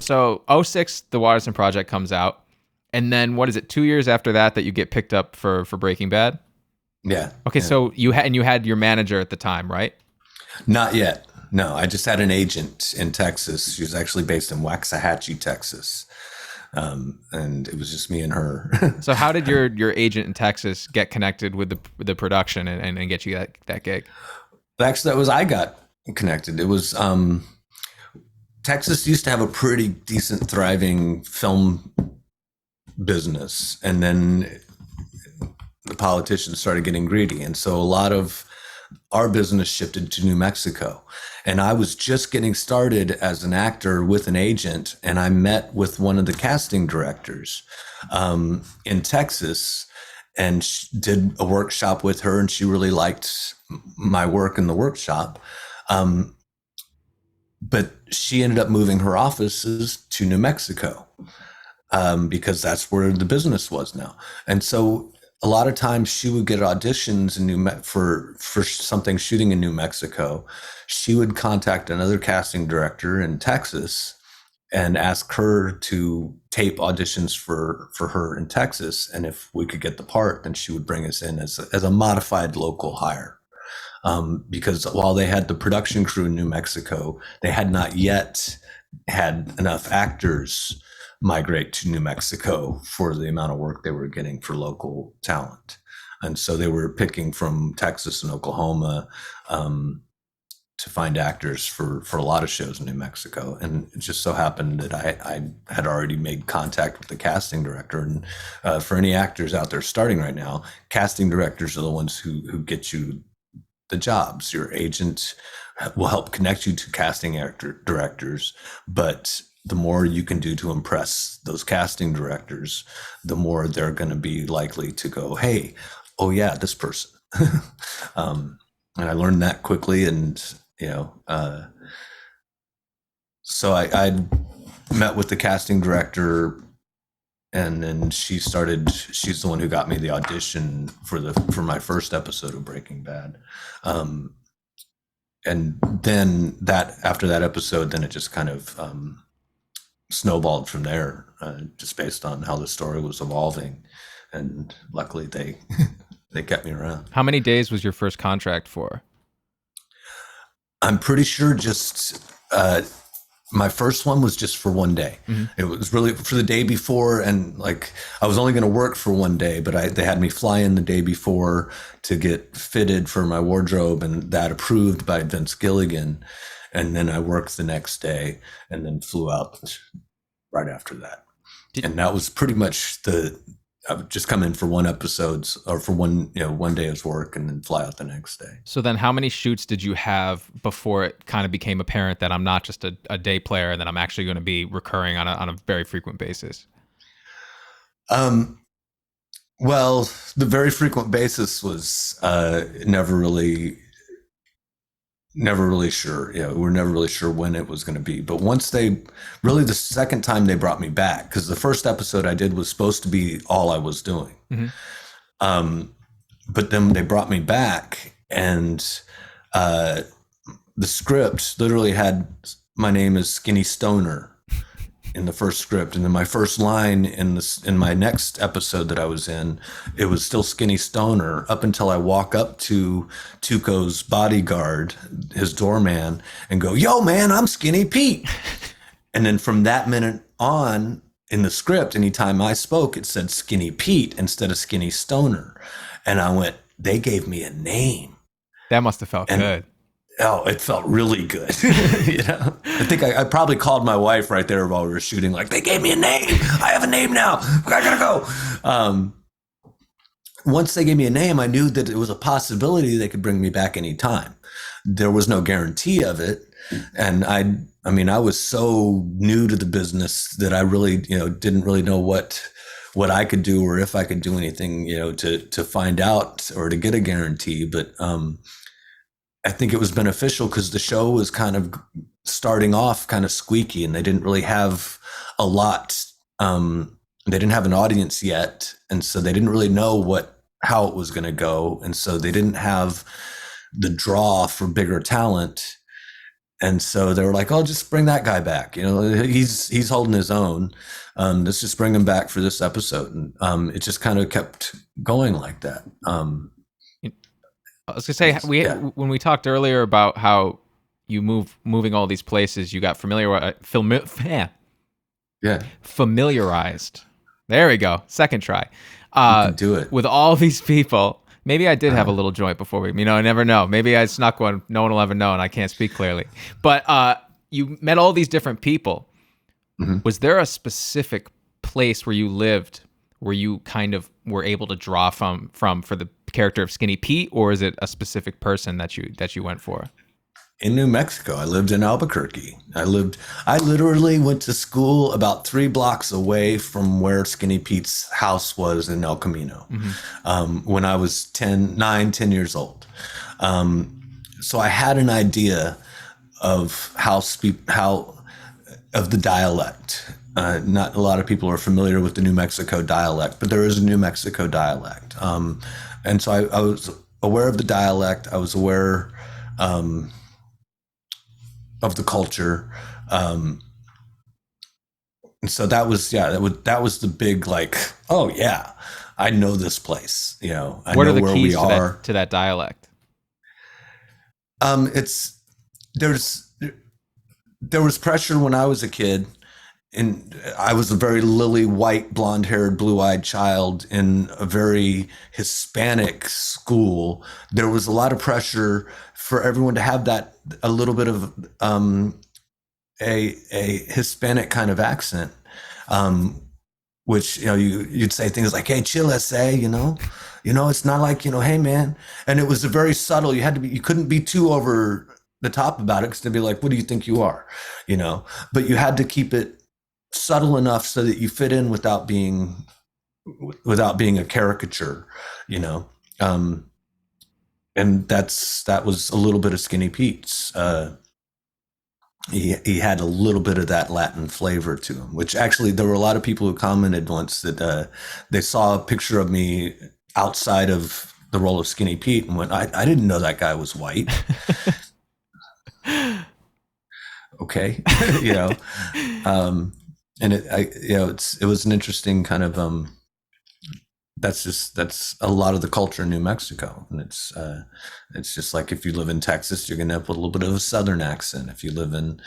So '06, the Waterston Project comes out, and then what is it? 2 years after that you get picked up for Breaking Bad. Yeah. Okay, Yeah. so you had your manager at the time, right? Not yet. No, I just had an agent in Texas. She was actually based in Waxahachie, Texas. And it was just me and her. So how did your agent in Texas get connected with the production and get you that gig? Actually, that was I got connected. It was Texas used to have a pretty decent, thriving film business, and then the politicians started getting greedy, and so a lot of our business shifted to New Mexico. And I was just getting started as an actor with an agent, and I met with one of the casting directors in Texas and did a workshop with her, and she really liked my work in the workshop. But she ended up moving her offices to New Mexico because that's where the business was now. And so a lot of times she would get auditions in for something shooting in New Mexico. She would contact another casting director in Texas and ask her to tape auditions for her in Texas. And if we could get the part, then she would bring us in as a modified local hire. Because while they had the production crew in New Mexico, they had not yet had enough actors migrate to New Mexico for the amount of work they were getting for local talent. And so they were picking from Texas and Oklahoma to find actors for a lot of shows in New Mexico. And it just so happened that I had already made contact with the casting director. And for any actors out there starting right now, casting directors are the ones who get you the jobs. Your agent will help connect you to casting directors, but the more you can do to impress those casting directors, the more they're going to be likely to go, hey, oh yeah, this person. And I learned that quickly. And, so I met with the casting director, and then she's the one who got me the audition for my first episode of Breaking Bad. And then after that episode, then it just kind of snowballed from there, just based on how the story was evolving. And luckily they kept me around. How many days was your first contract for? I'm pretty sure just my first one was just for one day. Mm-hmm. It was really for the day before, and like I was only going to work for one day, but they had me fly in the day before to get fitted for my wardrobe, and that approved by Vince Gilligan. And then I worked the next day and then flew out right after that. And that was pretty much I would just come in for one episode or for one day of work and then fly out the next day. So then how many shoots did you have before it kind of became apparent that I'm not just a day player and that I'm actually going to be recurring on a very frequent basis? Well, the very frequent basis was never really sure. Yeah, we were never really sure when it was going to be. But once the second time they brought me back, because the first episode I did was supposed to be all I was doing. Mm-hmm. But then they brought me back, and the script literally had my name as Skinny Stoner in the first script, and then my first line in my next episode that I was in, it was still Skinny Stoner up until I walk up to Tuco's bodyguard, his doorman, and go, "Yo, man, I'm Skinny Pete." And then from that minute on in the script, anytime I spoke, it said Skinny Pete instead of Skinny Stoner. And I went, they gave me a name. That must have felt good. Oh, it felt really good. I think I probably called my wife right there while we were shooting, like, they gave me a name. I have a name now. I gotta go. Once they gave me a name, I knew that it was a possibility they could bring me back anytime. There was no guarantee of it. And I was so new to the business that I really, didn't really know what I could do or if I could do anything, to find out or to get a guarantee. But, I think it was beneficial because the show was kind of starting off kind of squeaky, and they didn't really have a lot. They didn't have an audience yet. And so they didn't really know how it was going to go. And so they didn't have the draw for bigger talent. And so they were like, "Oh, just bring that guy back. You know, he's holding his own. Let's just bring him back for this episode." And it just kind of kept going like that. I was gonna say Yeah, when we talked earlier about how you moving all these places, you got yeah, familiarized. There we go. Second try. you can do it. With all these people. Maybe I did have a little joint before we, I never know. Maybe I snuck one. No one will ever know, and I can't speak clearly. But you met all these different people. Mhm. Was there a specific place where you lived where you kind of were able to draw from for the character of Skinny Pete, or is it a specific person that you went for? In New Mexico. I lived in Albuquerque. I literally went to school about 3 blocks away from where Skinny Pete's house was in El Camino, when I was 10 years old. So I had an idea of how of the dialect. Not a lot of people are familiar with the New Mexico dialect, but there is a New Mexico dialect. And so I was aware of the dialect. I was aware of the culture. And so that was, that was the big, like, oh yeah, I know this place. You know, I What are know the where we keys are. to that dialect? It's there's there was pressure when I was a kid, and I was a very lily white, blonde-haired, blue-eyed child in a very Hispanic school. There was a lot of pressure for everyone to have that a little bit of a Hispanic kind of accent, which you'd say things like, "Hey, chill, SA," it's not like hey man, and it was a very subtle. You couldn't be too over the top about it because they'd be like, "What do you think you are?" But you had to keep it subtle enough so that you fit in without being a caricature, you know. And that was a little bit of Skinny Pete's. He had a little bit of that Latin flavor to him, which actually there were a lot of people who commented once that they saw a picture of me outside of the role of Skinny Pete and went, I didn't know that guy was white. Okay. And it was an interesting kind of, that's a lot of the culture in New Mexico. And it's just like, if you live in Texas, you're going to have a little bit of a Southern accent. If you live in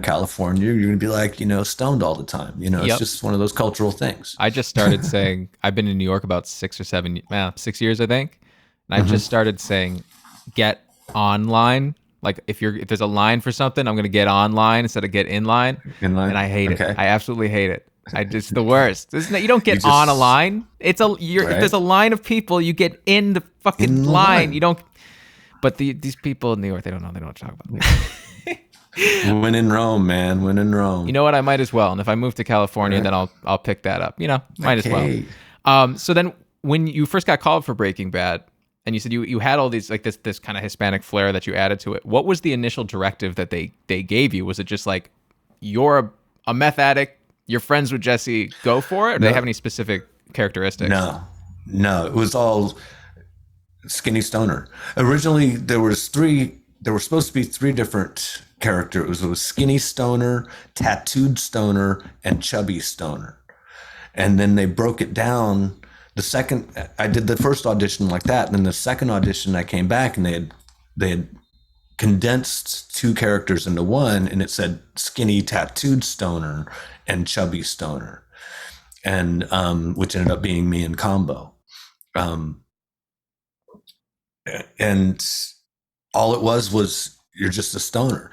California, you're going to be like, stoned all the time. It's just one of those cultural things. I just started saying, I've been in New York about 6 years, I think. And I've just started saying, get online. Like if there's a line for something, I'm going to get online instead of get in line. And I hate it. I absolutely hate it. It's the worst. You don't get on a line. If there's a line of people, you get in the fucking line. You don't. But these people in New York, they don't know. They don't talk about it. When in Rome, man. When in Rome. You know what? I might as well. And if I move to California, then I'll pick that up. Might as well. So then, when you first got called for Breaking Bad, and you said you had all these, like, this kind of Hispanic flair that you added to it, what was the initial directive that they gave you? Was it just like, you're a meth addict, you're friends with Jesse, go for it? Or do they have any specific characteristics? No, it was all skinny stoner. Originally, there were supposed to be 3 different characters. It was skinny stoner, tattooed stoner, and chubby stoner. And then they broke it down. I did the first audition like that, and then the second audition I came back and they had condensed 2 characters into one, and it said skinny tattooed stoner and chubby stoner, and which ended up being me and Combo. And all it was you're just a stoner.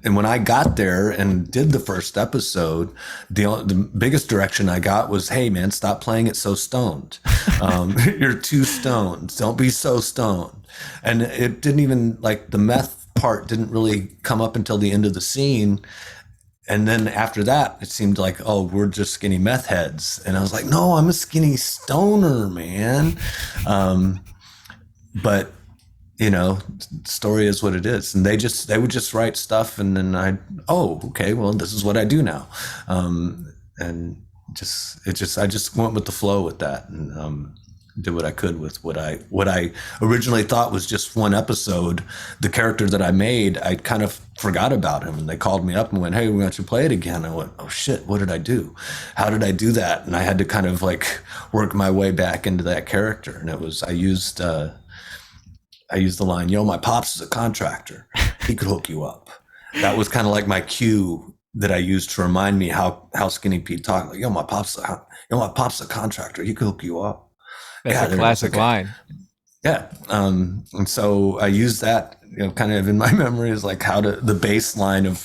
And when I got there and did the first episode, the biggest direction I got was, hey man, stop playing it so stoned. You're too stoned. Don't be so stoned. And it didn't even, like, the meth part didn't really come up until the end of the scene. And then after that, it seemed like, oh, we're just skinny meth heads. And I was like, no, I'm a skinny stoner, man. But story is what it is. And they would just write stuff, and then okay, well, this is what I do now. And I just went with the flow with that. And did what I could with what I originally thought was just one episode. The character that I made, I kind of forgot about him, and they called me up and went, "Hey, we want you to play it again." I went, "Oh shit, what did I do? How did I do that?" And I had to kind of like work my way back into that character. And it was I used the line, "Yo, my pops is a contractor. He could hook you up." That was kind of like my cue that I used to remind me how Skinny Pete talked. Like, my pop's a contractor. He could hook you up. That's a classic line. Yeah. And so I used that, kind of in my memory is like the baseline of,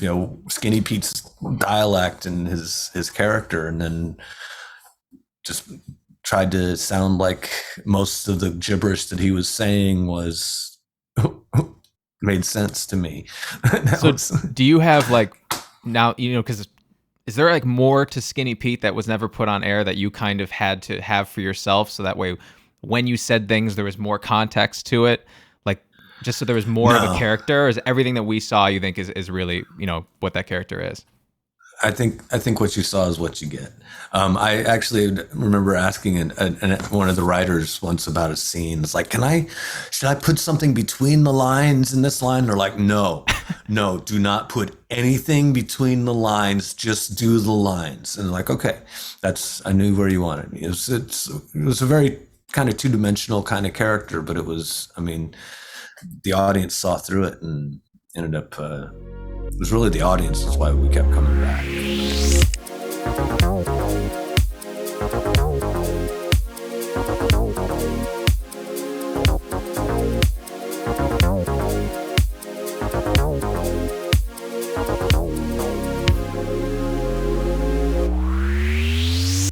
Skinny Pete's dialect and his character, and then just tried to sound like most of the gibberish that he was saying was made sense to me. So do you have like now, because is there like more to Skinny Pete that was never put on air that you kind of had to have for yourself, so that way when you said things there was more context to it, like just so there was more of a character? Or is everything that we saw you think is really what that character is? I think what you saw is what you get. I actually remember asking one of the writers once about a scene. It's like, should I put something between the lines in this line? They're like, no, do not put anything between the lines. Just do the lines. And like, okay, I knew where you wanted me. It was a very kind of two-dimensional kind of character, but it was, the audience saw through it and ended up, it was really the audience. That's why we kept coming back.